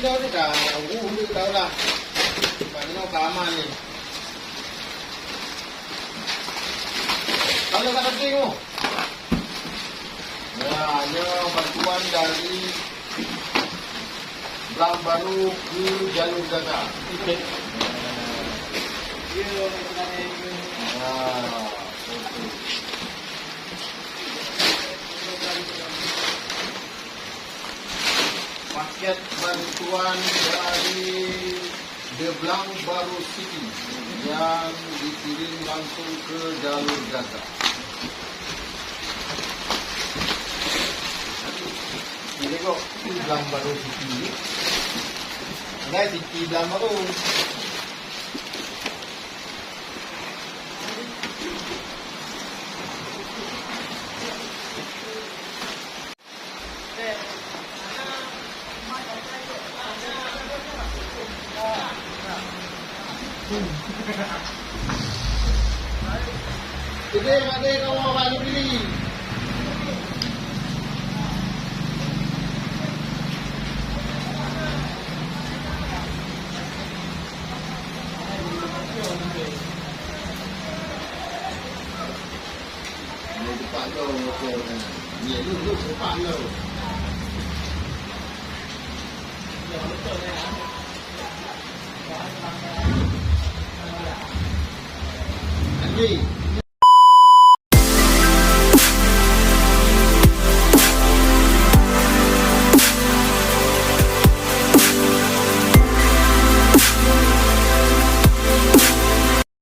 Ilaw ni ka, huli daw lang. Paano tama ni? Kalau tak kerti mo. Nah, ini bantuan dari Blang Baru ke Jalur Gaza. Paket bantuan dari The Blang Baru City yang dikirim langsung ke Jalur Gaza. Ini kok Blang Baru City. Ada City Blang Baru. Jadi, ada kamu apa beli? Ini cepat lo, ni lu cepat lo. Anjing.